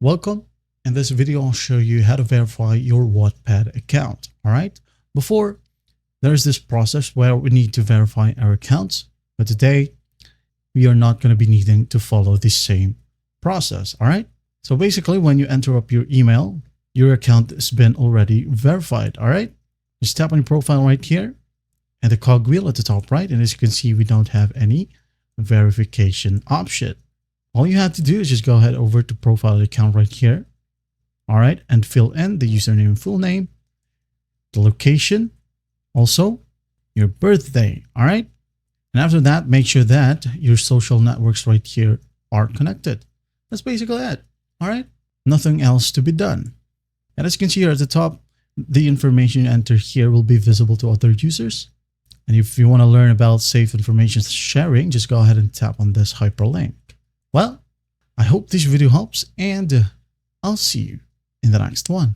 Welcome. In this video, I'll show you how to verify your Wattpad account. All right. Before, there's this process where we need to verify our accounts, but today we are not going to be needing to follow the same process. All right. So basically, when you enter up your email, your account has been already verified. All right. Just tap on your profile right here and the cogwheel at the top right. And as you can see, we don't have any verification option. All you have to do is just go ahead over to profile account right here. All right. And fill in the username and full name, the location, also your birthday. All right. And after that, make sure that your social networks right here are connected. That's basically it. All right. Nothing else to be done. And as you can see here at the top, the information you enter here will be visible to other users. And if you want to learn about safe information sharing, just go ahead and tap on this hyperlink. Well, I hope this video helps, and I'll see you in the next one.